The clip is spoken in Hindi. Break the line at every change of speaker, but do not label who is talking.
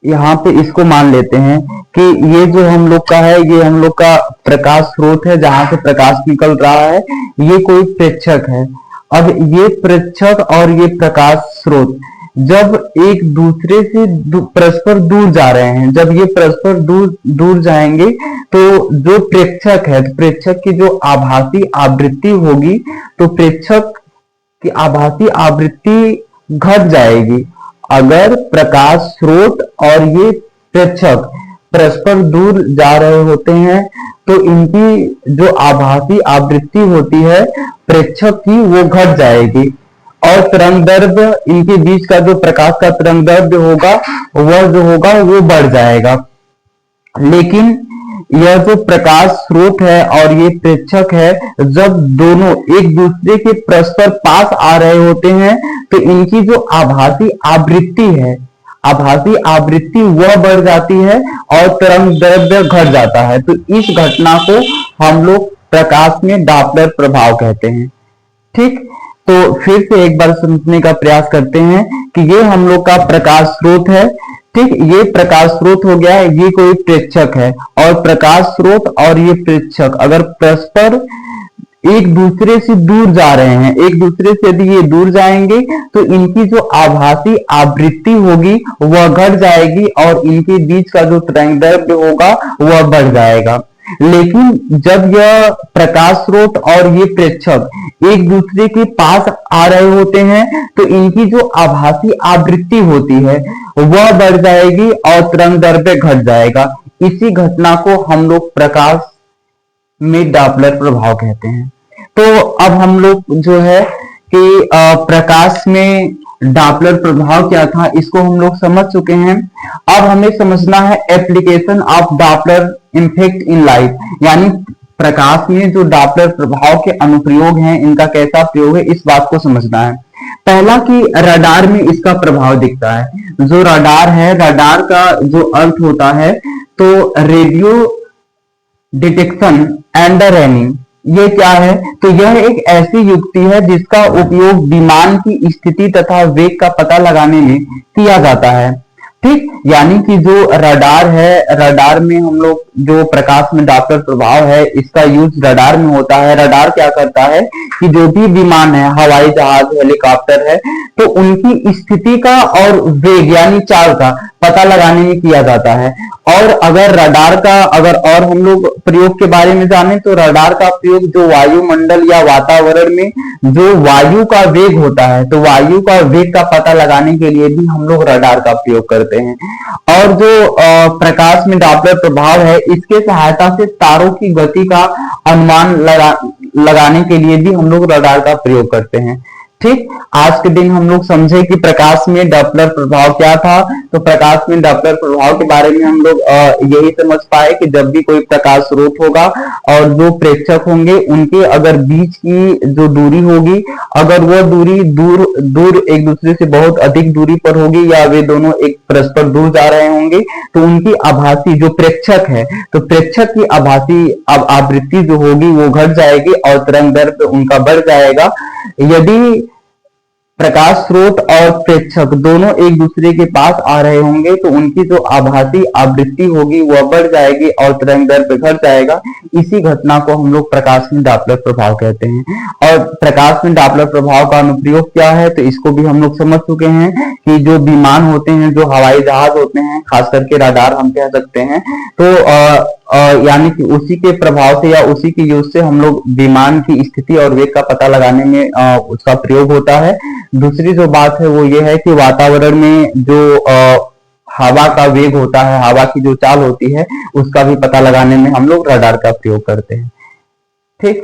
यहाँ पे इसको मान लेते हैं कि ये जो हम लोग का है, ये हम लोग का प्रकाश स्रोत है जहां से प्रकाश निकल रहा है, ये कोई प्रेक्षक है। अब ये प्रेक्षक और ये प्रकाश स्रोत जब एक दूसरे से परस्पर दूर जा रहे हैं, जब ये परस्पर दूर दूर जाएंगे तो जो प्रेक्षक है, तो प्रेक्षक की जो आभासी आवृत्ति होगी, तो प्रेक्षक की आभासी आवृत्ति घट जाएगी। अगर प्रकाश स्रोत और ये प्रेक्षक परस्पर दूर जा रहे होते हैं तो इनकी जो आभासी आवृत्ति होती है प्रेक्षक की, वो घट जाएगी और तरंगदैर्ध्य, इनके बीच का जो प्रकाश का तरंगदैर्ध्य होगा वह जो होगा वो बढ़ जाएगा। लेकिन यह जो प्रकाश स्रोत है और ये प्रेक्षक है, जब दोनों एक दूसरे के परस्पर पास आ रहे होते हैं तो इनकी जो आभासी आवृत्ति है, आभासी आवृत्ति वह बढ़ जाती है और तरंगदैर्ध्य घट जाता है। तो इस घटना को हम लोग प्रकाश में डॉपलर प्रभाव कहते हैं। ठीक, तो फिर से एक बार समझने का प्रयास करते हैं कि ये हम लोग का प्रकाश स्रोत है। ठीक, ये प्रकाश स्रोत हो गया, ये कोई प्रेक्षक है और प्रकाश स्रोत और ये प्रेक्षक अगर परस्पर एक दूसरे से दूर जा रहे हैं, एक दूसरे से यदि ये दूर जाएंगे तो इनकी जो आभासी आवृत्ति होगी वह घट जाएगी और इनके बीच का जो तरंगदैर्ध्य होगा वह बढ़ जाएगा। लेकिन जब यह प्रकाश स्रोत और ये प्रेक्षक एक दूसरे के पास आ रहे होते हैं तो इनकी जो आभासी आवृत्ति होती है वह बढ़ जाएगी और तरंगदैर्ध्य घट जाएगा। इसी घटना को हम लोग प्रकाश में डॉपलर प्रभाव कहते हैं। तो अब हम लोग जो है कि प्रकाश में डॉपलर प्रभाव क्या था इसको हम लोग समझ चुके हैं। अब हमें समझना है application of Doppler effect in light, यानी प्रकाश में जो डॉपलर प्रभाव के अनुप्रयोग हैं इनका कैसा प्रयोग है इस बात को समझना है। पहला कि रडार में इसका प्रभाव दिखता है। जो रडार है, रडार का जो अर्थ होता है तो रेडियो डिटेक्शन एंड रैनिंग, ये क्या है? तो यह एक ऐसी युक्ति है जिसका उपयोग विमान की स्थिति तथा वेग का पता लगाने में किया जाता है। ठीक, यानी कि जो रडार है, रडार में हम लोग जो प्रकाश में डॉपलर प्रभाव है इसका यूज रडार में होता है। रडार क्या करता है कि जो भी विमान है, हवाई जहाज, हेलीकॉप्टर है, तो उनकी स्थिति का और वेग यानी चाल का पता लगाने में किया जाता है। और अगर रडार का और हम लोग प्रयोग के बारे में जाने तो रडार का प्रयोग जो वायुमंडल या वातावरण में जो वायु का वेग होता है, तो वायु का वेग का पता लगाने के लिए भी हम लोग रडार का प्रयोग करते हैं। और जो प्रकाश में डॉपलर प्रभाव है इसके सहायता से तारों की गति का अनुमान लगाने के लिए भी हम लोग रडार का प्रयोग करते हैं। ठीक, आज के दिन हम लोग समझे कि प्रकाश में डॉपलर प्रभाव क्या था। तो प्रकाश में डॉपलर प्रभाव के बारे में हम लोग यही समझ पाए कि जब भी कोई प्रकाश स्रोत होगा और जो प्रेक्षक होंगे उनके अगर बीच की जो दूरी होगी, अगर वह दूरी दूर एक दूसरे से बहुत अधिक दूरी पर होगी या वे दोनों एक परस्पर दूर जा रहे होंगे तो उनकी आभासी जो प्रेक्षक है, तो प्रेक्षक की आभासी आवृत्ति जो होगी वो घट जाएगी और तरंगदैर्ध्य उनका बढ़ जाएगा। यदि प्रकाश स्रोत और प्रेक्षक दोनों एक दूसरे के पास आ रहे होंगे तो उनकी जो आभासी आवृत्ति होगी वह बढ़ जाएगी और तरंगदैर्ध्य घट जाएगा। इसी घटना को हम लोग प्रकाश में डॉपलर प्रभाव कहते हैं। और प्रकाश में डॉपलर प्रभाव का अनुप्रयोग क्या है तो इसको भी हम लोग समझ चुके हैं कि जो विमान होते हैं, जो हवाई जहाज होते हैं, खास करके रडार हम कह सकते हैं, तो यानी कि उसी के प्रभाव से या उसी के यूज से हम लोग विमान की स्थिति और वेग का पता लगाने में उसका प्रयोग होता है। दूसरी जो बात है वो ये है कि वातावरण में जो हवा का वेग होता है, हवा की जो चाल होती है, उसका भी पता लगाने में हम लोग रडार का प्रयोग करते हैं। ठीक।